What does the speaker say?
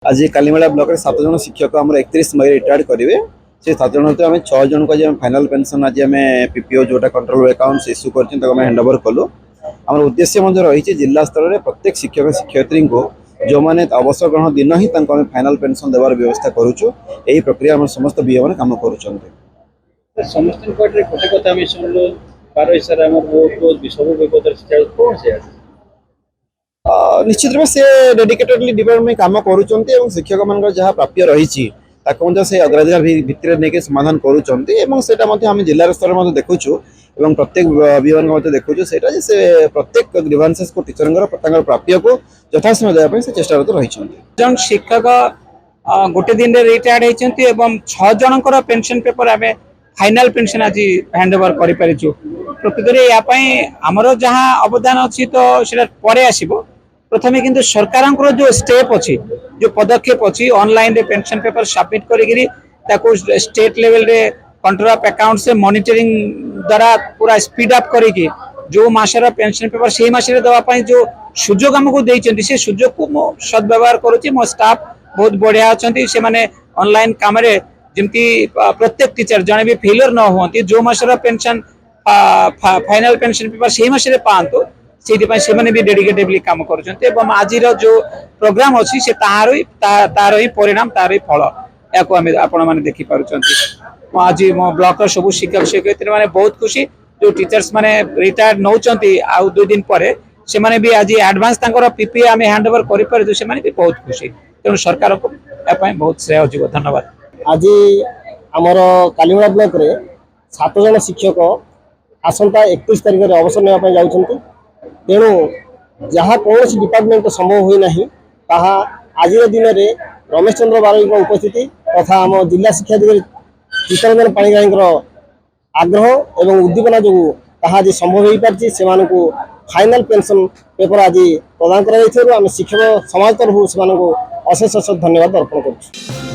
आज कालीमेला ब्लॉक 7 जन शिक्षक आम 31 मई रिटायर्ड करेंगे से 7 जन तो आम 6 जन को आज फाइनल पेंशन आज आम पीपीओ जोटा कंट्रोल अकाउंट इश्यू कर हैंडओवर कलु। आम उद्देश्य रही जिला स्तर में प्रत्येक शिक्षक शिक्षयित्री को जो मैंने अवसर ग्रहण दिन ही फाइनल पेंशन देवार व्यवस्था करुचु। यही प्रक्रिया आम समस्त बीओ मैंने कम कर निश्चित रूप से डेडिकेटेडली डिपार्टमेंट काम करुँच शिक्षक मान जहाँ प्राप्य रही से अग्राधिकार भित्तिर नहीं समाधान करुँच जिला स्तर में देखुचु प्रत्येक विभाग देखुचु से प्रत्येक ग्रीवांसेस को टीचर प्राप्य को यथासमय देवाई से चेष्टा रही। जन शिक्षक गोटे दिन रिटायर्ड होती 6 जनकर पेंशन पेपर आम फाइनाल पेंशन आज हैंडओवर कर प्रकृत में आमर जहाँ अवदान अच्छी तो पर आसो प्रथमे किंतु सरकार जो स्टेप अच्छी जो पदक्षेप अच्छी ऑनलाइन रे पेंशन पेपर सबमिट कर स्टेट लेवल रे कंट्रोल ऑफ अकाउंट से मॉनिटरिंग द्वारा पूरा स्पीड अप करके जो मासर पेंशन पेपर से मासरे दवाई जो सुजोग आमको देइचंती से सुजोग को मो सद्व्यवहार करुच्ची। मो स्टाफ बहुत बढ़िया अच्छा से माने ऑनलाइन काम रे जमती प्रत्येक टीचर जने भी फेलियर न होती जो मासर पेंशन फाइनल पेंशन पेपर से मासरे पांतो से भी डेडिकेटिवली काम कर आज जो प्रोग्राम अच्छी से तार ही परिणाम तार ही फल या आपण मैंने देखिपुं। आज मो ब्लॉक सब शिक्षक शिक्षयित्री मैंने बहुत खुशी जो टीचर्स मैंने रिटायर्ड नौ 2 दिन पर से मैंने भी आज एडवांस पीपीए आम हैंडओवर कर भी बहुत खुशी तेणु सरकार को बहुत श्रेय हो। धन्यवाद। आज आमर कालीमेला ब्लॉक रे 7 जन शिक्षक आसंता 31 तारिख में अवसर नापी जाऊँगी तेणु जहाँ कौन डिपार्टमेंट संभव हुई ना आज दिन में रमेश चंद्र बारोई उपस्थिति तथा आम जिला शिक्षाधिकारी चित्तरंजन पाणिग्राही आग्रह एवं उद्दीपना जो आज संभव हो पार्टी से फाइनल पेंशन पेपर आज प्रदान कर शिक्षक समाज तरफ से अशेष अशेष धन्यवाद अर्पण कर।